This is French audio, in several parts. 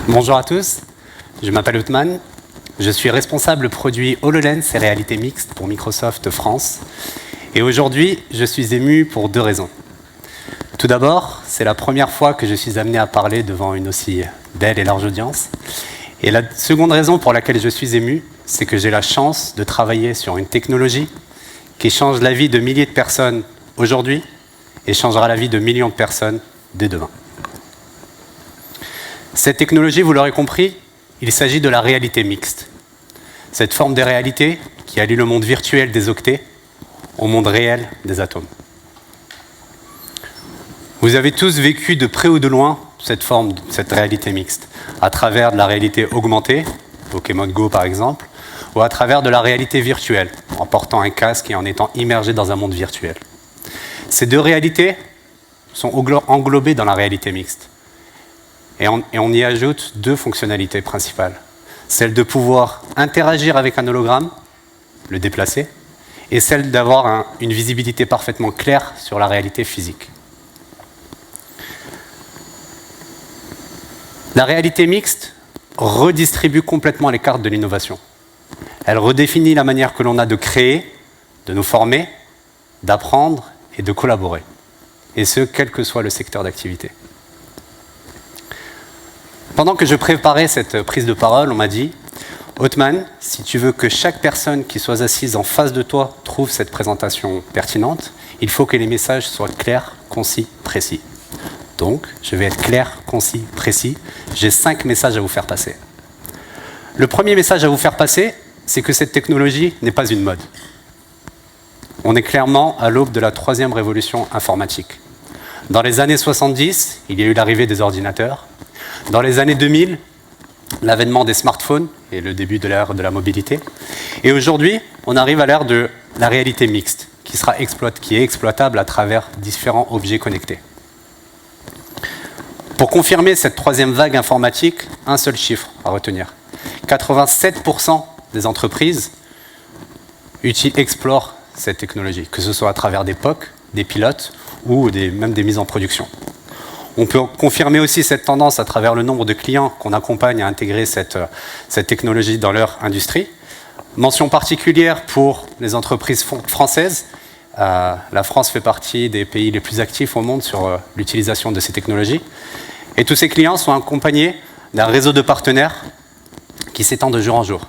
Bonjour à tous, je m'appelle Othman, je suis responsable produit HoloLens et réalité mixte pour Microsoft France. Et aujourd'hui, je suis ému pour deux raisons. Tout d'abord, c'est la première fois que je suis amené à parler devant une aussi belle et large audience. Et la seconde raison pour laquelle je suis ému, c'est que j'ai la chance de travailler sur une technologie qui change la vie de milliers de personnes aujourd'hui et changera la vie de millions de personnes dès demain. Cette technologie, vous l'aurez compris, il s'agit de la réalité mixte. Cette forme de réalité qui allie le monde virtuel des octets au monde réel des atomes. Vous avez tous vécu de près ou de loin cette réalité mixte, à travers de la réalité augmentée, Pokémon Go par exemple, ou à travers de la réalité virtuelle, en portant un casque et en étant immergé dans un monde virtuel. Ces deux réalités sont englobées dans la réalité mixte. Et on y ajoute deux fonctionnalités principales. Celle de pouvoir interagir avec un hologramme, le déplacer, et celle d'avoir une visibilité parfaitement claire sur la réalité physique. La réalité mixte redistribue complètement les cartes de l'innovation. Elle redéfinit la manière que l'on a de créer, de nous former, d'apprendre et de collaborer. Et ce, quel que soit le secteur d'activité. Pendant que je préparais cette prise de parole, on m'a dit « Othman, si tu veux que chaque personne qui soit assise en face de toi trouve cette présentation pertinente, il faut que les messages soient clairs, concis, précis. » Donc, je vais être clair, concis, précis. J'ai 5 messages à vous faire passer. Le premier message à vous faire passer, c'est que cette technologie n'est pas une mode. On est clairement à l'aube de la 3e révolution informatique. Dans les années 70, il y a eu l'arrivée des ordinateurs. Dans les années 2000, l'avènement des smartphones et le début de l'ère de la mobilité. Et aujourd'hui, on arrive à l'ère de la réalité mixte, qui est exploitable à travers différents objets connectés. Pour confirmer cette 3e vague informatique, un seul chiffre à retenir. 87% des entreprises explorent cette technologie, que ce soit à travers des POC, des pilotes ou même des mises en production. On peut confirmer aussi cette tendance à travers le nombre de clients qu'on accompagne à intégrer cette technologie dans leur industrie. Mention particulière pour les entreprises françaises. La France fait partie des pays les plus actifs au monde sur l'utilisation de ces technologies. Et tous ces clients sont accompagnés d'un réseau de partenaires qui s'étend de jour en jour.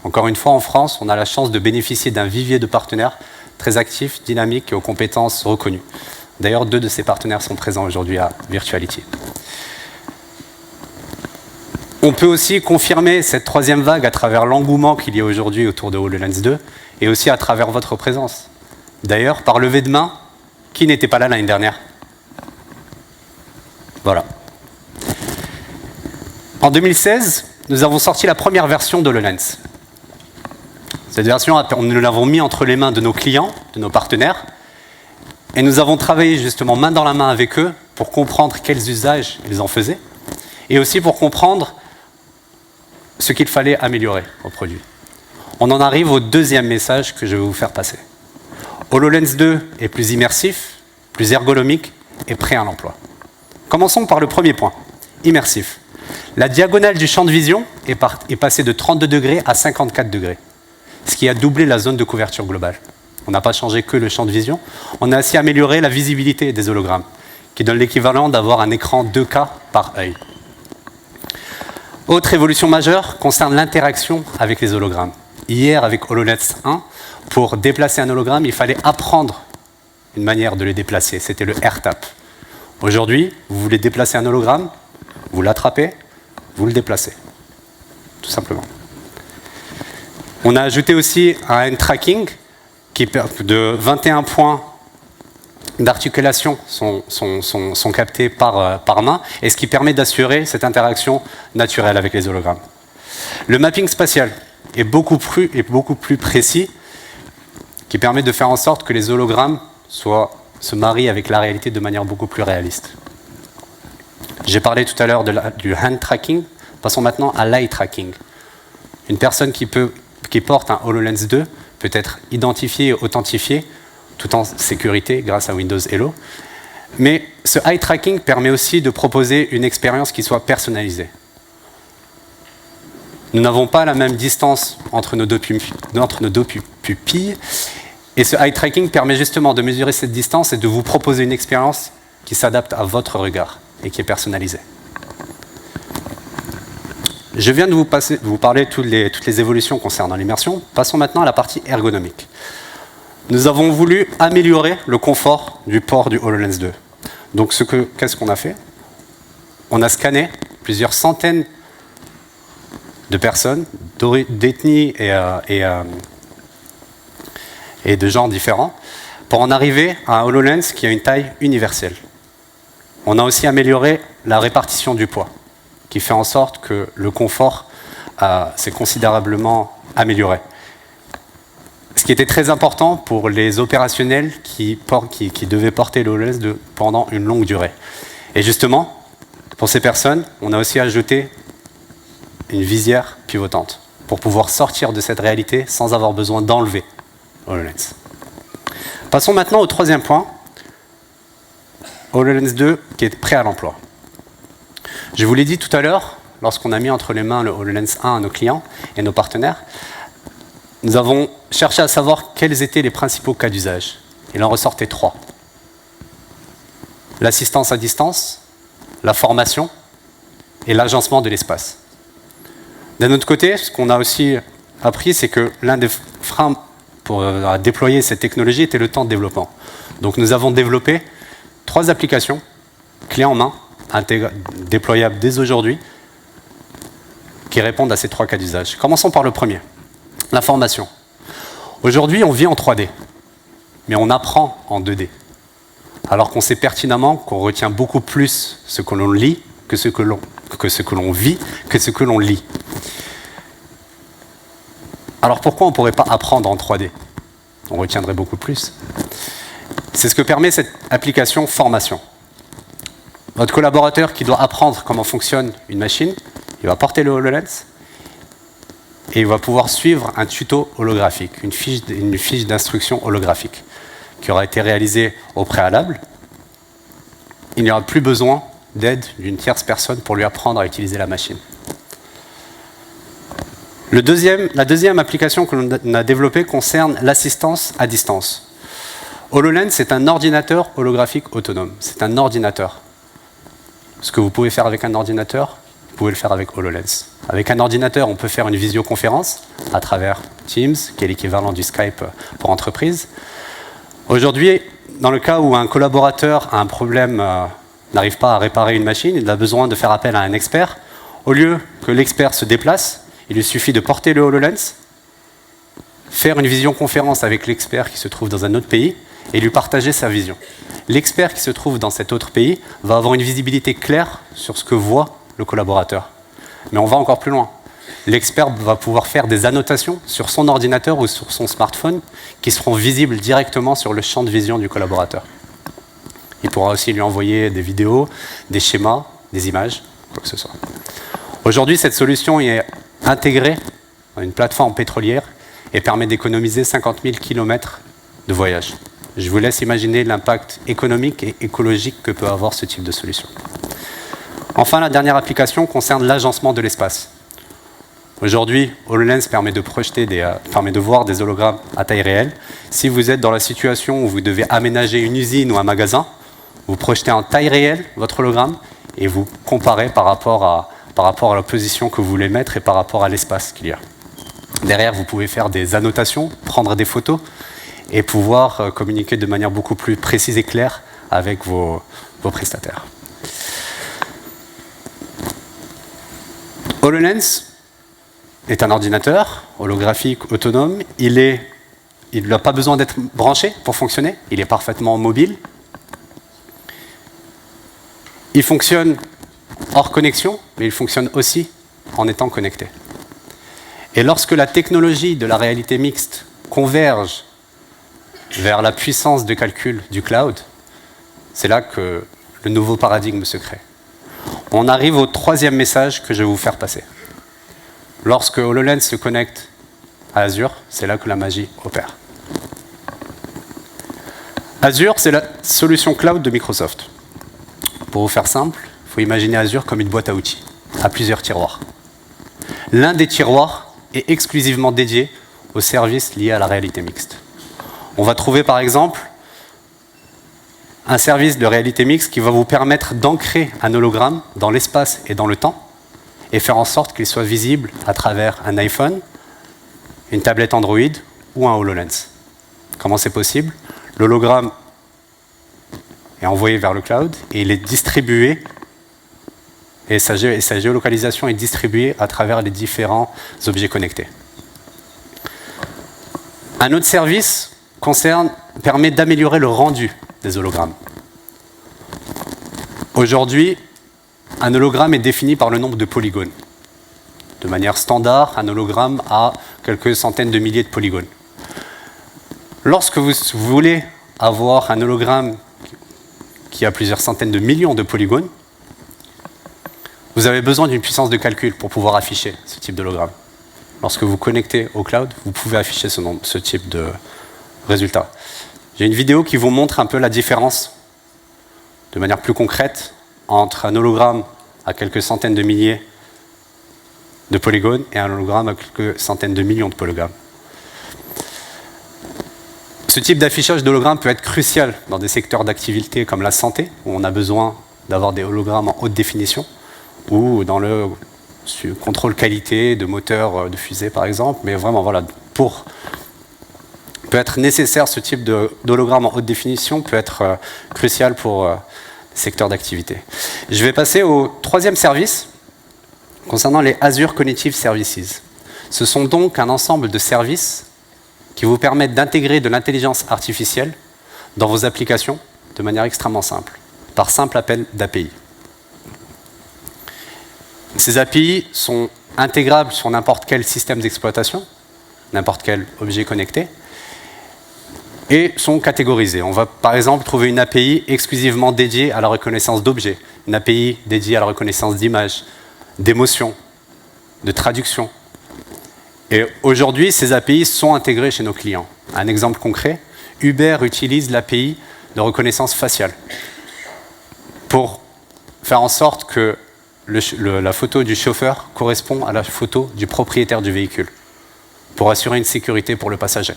Encore une fois, en France, on a la chance de bénéficier d'un vivier de partenaires très actifs, dynamiques et aux compétences reconnues. D'ailleurs, 2 de ces partenaires sont présents aujourd'hui à Virtuality. On peut aussi confirmer cette 3e vague à travers l'engouement qu'il y a aujourd'hui autour de HoloLens 2 et aussi à travers votre présence. D'ailleurs, par levée de main, qui n'était pas là l'année dernière? Voilà. En 2016, nous avons sorti la première version d'HoloLens. Cette version, nous l'avons mis entre les mains de nos clients, de nos partenaires, et nous avons travaillé justement main dans la main avec eux pour comprendre quels usages ils en faisaient et aussi pour comprendre ce qu'il fallait améliorer au produit. On en arrive au 2e message que je vais vous faire passer. HoloLens 2 est plus immersif, plus ergonomique et prêt à l'emploi. Commençons par le premier point, immersif. La diagonale du champ de vision est passée de 32 degrés à 54 degrés, ce qui a doublé la zone de couverture globale. On n'a pas changé que le champ de vision, on a aussi amélioré la visibilité des hologrammes, qui donne l'équivalent d'avoir un écran 2K par œil. Autre évolution majeure concerne l'interaction avec les hologrammes. Hier, avec HoloLens 1, pour déplacer un hologramme, il fallait apprendre une manière de le déplacer, c'était le AirTap. Aujourd'hui, vous voulez déplacer un hologramme, vous l'attrapez, vous le déplacez, tout simplement. On a ajouté aussi un hand tracking qui de 21 points d'articulation sont captés par main, et ce qui permet d'assurer cette interaction naturelle avec les hologrammes. Le mapping spatial est beaucoup plus précis, qui permet de faire en sorte que les hologrammes soient se marie avec la réalité de manière beaucoup plus réaliste. J'ai parlé tout à l'heure du hand tracking, passons maintenant à l'eye tracking. Une personne qui porte un HoloLens 2 peut être identifiée et authentifiée tout en sécurité grâce à Windows Hello. Mais ce eye tracking permet aussi de proposer une expérience qui soit personnalisée. Nous n'avons pas la même distance entre nos deux pupilles, et ce eye tracking permet justement de mesurer cette distance et de vous proposer une expérience qui s'adapte à votre regard et qui est personnalisée. Je viens de vous parler de toutes les évolutions concernant l'immersion. Passons maintenant à la partie ergonomique. Nous avons voulu améliorer le confort du port du HoloLens 2. Donc qu'est-ce qu'on a fait? On a scanné plusieurs centaines de personnes, d'ethnies et de genres différents, pour en arriver à un HoloLens qui a une taille universelle. On a aussi amélioré la répartition du poids, qui fait en sorte que le confort s'est considérablement amélioré. Ce qui était très important pour les opérationnels qui devaient porter le HoloLens pendant une longue durée. Et justement, pour ces personnes, on a aussi ajouté une visière pivotante pour pouvoir sortir de cette réalité sans avoir besoin d'enlever HoloLens. Passons maintenant au troisième point, HoloLens 2 qui est prêt à l'emploi. Je vous l'ai dit tout à l'heure, lorsqu'on a mis entre les mains le HoloLens 1 à nos clients et nos partenaires, nous avons cherché à savoir quels étaient les principaux cas d'usage. Il en ressortait 3. L'assistance à distance, la formation et l'agencement de l'espace. D'un autre côté, ce qu'on a aussi appris, c'est que l'un des freins pour déployer cette technologie était le temps de développement. Donc nous avons développé 3 applications, clés en main, déployables dès aujourd'hui, qui répondent à ces 3 cas d'usage. Commençons par le premier, la formation. Aujourd'hui, on vit en 3D, mais on apprend en 2D. Alors qu'on sait pertinemment qu'on retient beaucoup plus ce que l'on lit que ce que l'on vit, que ce que l'on lit. Alors pourquoi on ne pourrait pas apprendre en 3D? On retiendrait beaucoup plus. C'est ce que permet cette application formation. Votre collaborateur qui doit apprendre comment fonctionne une machine, il va porter le HoloLens et il va pouvoir suivre un tuto holographique, une fiche d'instruction holographique qui aura été réalisée au préalable. Il n'y aura plus besoin d'aide d'une tierce personne pour lui apprendre à utiliser la machine. La deuxième application que l'on a développée concerne l'assistance à distance. HoloLens, c'est un ordinateur holographique autonome. C'est un ordinateur. Ce que vous pouvez faire avec un ordinateur, vous pouvez le faire avec HoloLens. Avec un ordinateur, on peut faire une visioconférence à travers Teams, qui est l'équivalent du Skype pour entreprise. Aujourd'hui, dans le cas où un collaborateur a un problème, n'arrive pas à réparer une machine, il a besoin de faire appel à un expert. Au lieu que l'expert se déplace, il lui suffit de porter le HoloLens, faire une visioconférence avec l'expert qui se trouve dans un autre pays et lui partager sa vision. L'expert qui se trouve dans cet autre pays va avoir une visibilité claire sur ce que voit le collaborateur. Mais on va encore plus loin. L'expert va pouvoir faire des annotations sur son ordinateur ou sur son smartphone qui seront visibles directement sur le champ de vision du collaborateur. Il pourra aussi lui envoyer des vidéos, des schémas, des images, quoi que ce soit. Aujourd'hui, cette solution est intégrée dans une plateforme pétrolière et permet d'économiser 50 000 km de voyage. Je vous laisse imaginer l'impact économique et écologique que peut avoir ce type de solution. Enfin, la dernière application concerne l'agencement de l'espace. Aujourd'hui, HoloLens permet de voir des hologrammes à taille réelle. Si vous êtes dans la situation où vous devez aménager une usine ou un magasin, vous projetez en taille réelle votre hologramme et vous comparez par rapport à la position que vous voulez mettre et par rapport à l'espace qu'il y a. Derrière, vous pouvez faire des annotations, prendre des photos et pouvoir communiquer de manière beaucoup plus précise et claire avec vos prestataires. HoloLens est un ordinateur holographique autonome. Il n'a pas besoin d'être branché pour fonctionner. Il est parfaitement mobile. Il fonctionne hors connexion, mais il fonctionne aussi en étant connecté. Et lorsque la technologie de la réalité mixte converge vers la puissance de calcul du cloud, C'est là que le nouveau paradigme se crée. On arrive au troisième message que je vais vous faire passer. Lorsque HoloLens se connecte à Azure, c'est là que la magie opère. Azure, c'est la solution cloud de Microsoft. Pour vous faire simple, il faut imaginer Azure comme une boîte à outils, à plusieurs tiroirs. L'un des tiroirs est exclusivement dédié aux services liés à la réalité mixte. On va trouver par exemple un service de réalité mixte qui va vous permettre d'ancrer un hologramme dans l'espace et dans le temps et faire en sorte qu'il soit visible à travers un iPhone, une tablette Android ou un HoloLens. Comment c'est possible? L'hologramme est envoyé vers le cloud et il est distribué et sa géolocalisation est distribuée à travers les différents objets connectés. Un autre service permet d'améliorer le rendu des hologrammes. Aujourd'hui, un hologramme est défini par le nombre de polygones. De manière standard, un hologramme a quelques centaines de milliers de polygones. Lorsque vous voulez avoir un hologramme qui a plusieurs centaines de millions de polygones, vous avez besoin d'une puissance de calcul pour pouvoir afficher ce type d'hologramme. Lorsque vous connectez au cloud, vous pouvez afficher ce type de résultat. J'ai une vidéo qui vous montre un peu la différence, de manière plus concrète, entre un hologramme à quelques centaines de milliers de polygones et un hologramme à quelques centaines de millions de polygones. Ce type d'affichage d'hologramme peut être crucial dans des secteurs d'activité comme la santé, où on a besoin d'avoir des hologrammes en haute définition, ou dans le contrôle qualité de moteurs de fusée par exemple, mais vraiment voilà, peut être nécessaire ce type d'hologramme en haute définition, peut être crucial pour secteurs d'activité. Je vais passer au troisième service concernant les Azure Cognitive Services. Ce sont donc un ensemble de services qui vous permettent d'intégrer de l'intelligence artificielle dans vos applications de manière extrêmement simple, par simple appel d'API. Ces API sont intégrables sur n'importe quel système d'exploitation, n'importe quel objet connecté, et sont catégorisés. On va par exemple trouver une API exclusivement dédiée à la reconnaissance d'objets, une API dédiée à la reconnaissance d'images, d'émotions, de traduction. Et aujourd'hui, ces API sont intégrées chez nos clients. Un exemple concret, Uber utilise l'API de reconnaissance faciale pour faire en sorte que la photo du chauffeur correspond à la photo du propriétaire du véhicule, pour assurer une sécurité pour le passager.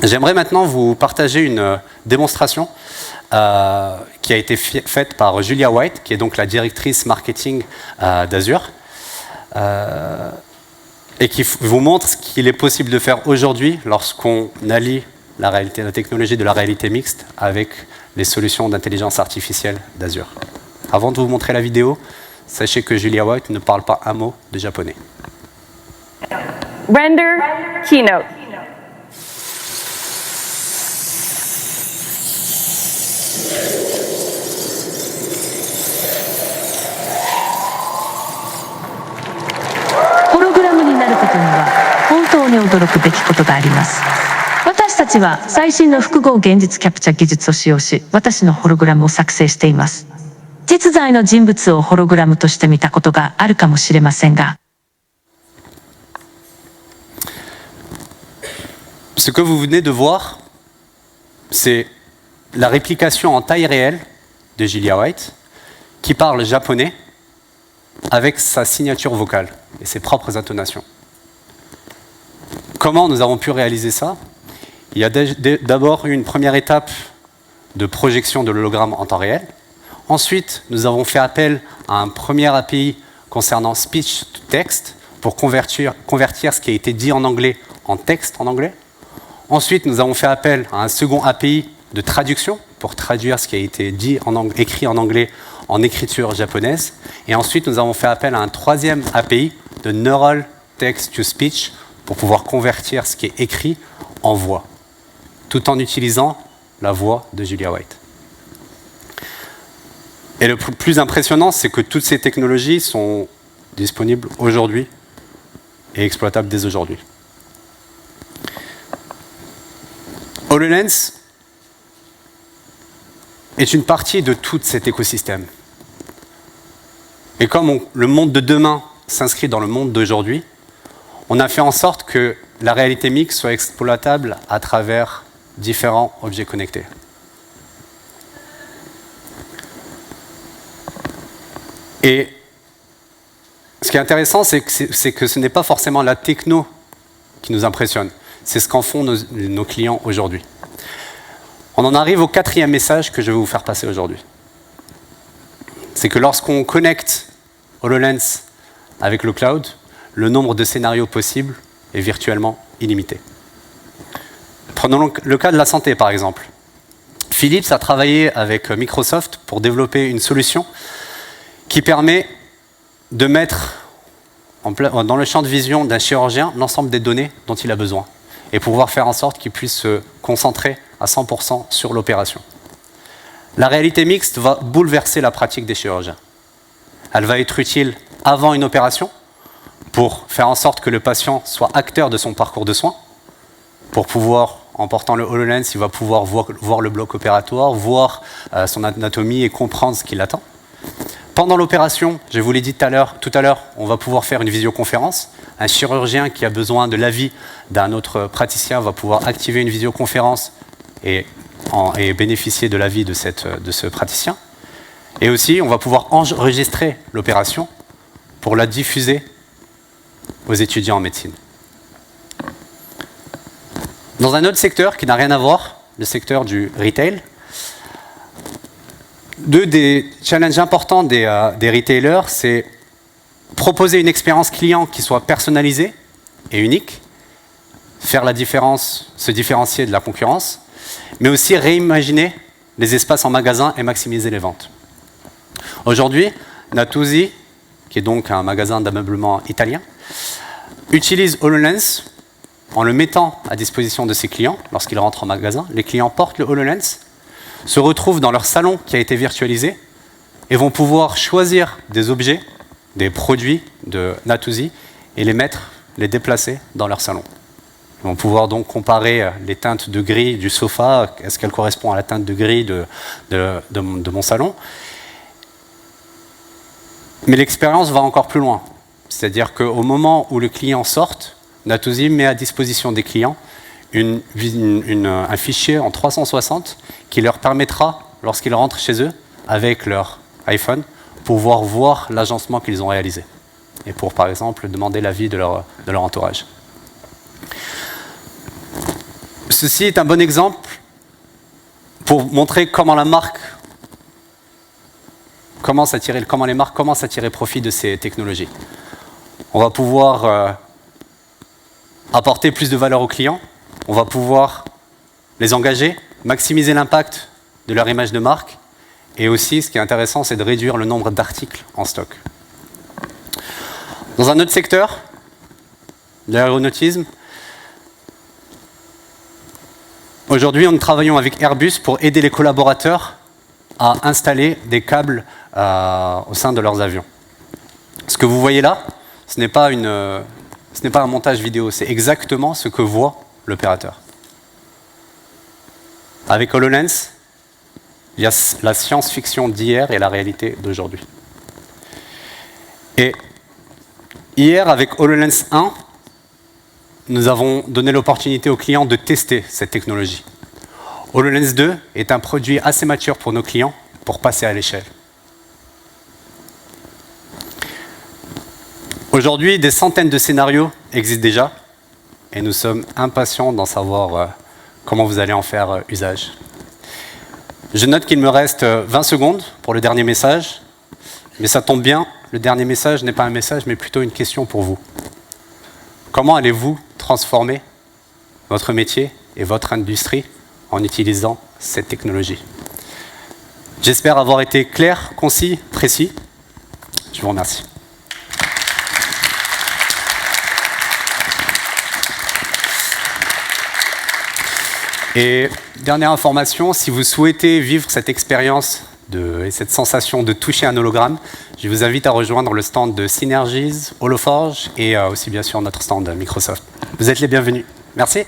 J'aimerais maintenant vous partager une démonstration qui a été faite par Julia White, qui est donc la directrice marketing d'Azure, et qui vous montre ce qu'il est possible de faire aujourd'hui lorsqu'on allie la technologie de la réalité mixte avec les solutions d'intelligence artificielle d'Azure. Avant de vous montrer la vidéo, sachez que Julia White ne parle pas un mot de japonais. Render keynote. ホログラムになることには本当に驚くべきことがあります。私たちは最新の複合現実キャプチャ技術を使用し、私のホログラムを作成しています。実在の人物をホログラムとして見たことがあるかもしれませんが。Ce que vous venez de voir, c'est la réplication en taille réelle de Julia White, qui parle japonais avec sa signature vocale et ses propres intonations. Comment nous avons pu réaliser ça? Il y a d'abord eu une première étape de projection de l'hologramme en temps réel. Ensuite, nous avons fait appel à un premier API concernant speech to text pour convertir ce qui a été dit en anglais en texte en anglais. Ensuite, nous avons fait appel à un second API de traduction pour traduire ce qui a été dit écrit en anglais en écriture japonaise. Et ensuite, nous avons fait appel à un troisième API de Neural Text to Speech pour pouvoir convertir ce qui est écrit en voix, tout en utilisant la voix de Julia White. Et le plus impressionnant, c'est que toutes ces technologies sont disponibles aujourd'hui et exploitables dès aujourd'hui. HoloLens est une partie de tout cet écosystème. Et comme le monde de demain s'inscrit dans le monde d'aujourd'hui, on a fait en sorte que la réalité mixte soit exploitable à travers différents objets connectés. Et ce qui est intéressant, c'est que ce n'est pas forcément la techno qui nous impressionne, c'est ce qu'en font nos clients aujourd'hui. On en arrive au 4e message que je vais vous faire passer aujourd'hui. C'est que lorsqu'on connecte HoloLens avec le cloud, le nombre de scénarios possibles est virtuellement illimité. Prenons le cas de la santé, par exemple. Philips a travaillé avec Microsoft pour développer une solution qui permet de mettre dans le champ de vision d'un chirurgien l'ensemble des données dont il a besoin et pouvoir faire en sorte qu'il puisse se concentrer à 100% sur l'opération. La réalité mixte va bouleverser la pratique des chirurgiens. Elle va être utile avant une opération pour faire en sorte que le patient soit acteur de son parcours de soins, pour pouvoir, en portant le HoloLens, il va pouvoir voir le bloc opératoire, voir son anatomie et comprendre ce qui l'attend. Pendant l'opération, je vous l'ai dit tout à l'heure, on va pouvoir faire une visioconférence. Un chirurgien qui a besoin de l'avis d'un autre praticien va pouvoir activer une visioconférence et bénéficier de l'avis de ce praticien. Et aussi, on va pouvoir enregistrer l'opération pour la diffuser aux étudiants en médecine. Dans un autre secteur qui n'a rien à voir, le secteur du retail, deux des challenges importants des retailers, c'est proposer une expérience client qui soit personnalisée et unique, faire la différence, se différencier de la concurrence, mais aussi réimaginer les espaces en magasin et maximiser les ventes. Aujourd'hui, Natuzzi, qui est donc un magasin d'ameublement italien, utilise HoloLens en le mettant à disposition de ses clients lorsqu'ils rentrent en magasin. Les clients portent le HoloLens, se retrouvent dans leur salon qui a été virtualisé et vont pouvoir choisir des objets, des produits de Natuzzi et les déplacer dans leur salon. Ils vont pouvoir donc comparer les teintes de gris du sofa, est-ce qu'elle correspond à la teinte de gris de mon salon. Mais l'expérience va encore plus loin. C'est-à-dire qu'au moment où le client sort, Natuzzi met à disposition des clients un fichier en 360 qui leur permettra, lorsqu'ils rentrent chez eux, avec leur iPhone, pouvoir voir l'agencement qu'ils ont réalisé. Et pour, par exemple, demander l'avis de leur entourage. Ceci est un bon exemple pour montrer comment les marques commencent à tirer profit de ces technologies. On va pouvoir apporter plus de valeur aux clients, on va pouvoir les engager, maximiser l'impact de leur image de marque, et aussi, ce qui est intéressant, c'est de réduire le nombre d'articles en stock. Dans un autre secteur, l'aéronautisme, aujourd'hui, nous travaillons avec Airbus pour aider les collaborateurs à installer des câbles au sein de leurs avions. Ce que vous voyez là, ce n'est pas un montage vidéo, c'est exactement ce que voit l'opérateur. Avec HoloLens, il y a la science-fiction d'hier et la réalité d'aujourd'hui. Et hier, avec HoloLens 1, nous avons donné l'opportunité aux clients de tester cette technologie. HoloLens 2 est un produit assez mature pour nos clients pour passer à l'échelle. Aujourd'hui, des centaines de scénarios existent déjà et nous sommes impatients d'en savoir comment vous allez en faire usage. Je note qu'il me reste 20 secondes pour le dernier message, mais ça tombe bien, le dernier message n'est pas un message, mais plutôt une question pour vous. Comment allez-vous transformer votre métier et votre industrie en utilisant cette technologie? J'espère avoir été clair, concis, précis. Je vous remercie. Et dernière information, si vous souhaitez vivre cette expérience et cette sensation de toucher un hologramme, je vous invite à rejoindre le stand de Synergies, Holoforge et aussi bien sûr notre stand de Microsoft. Vous êtes les bienvenus. Merci.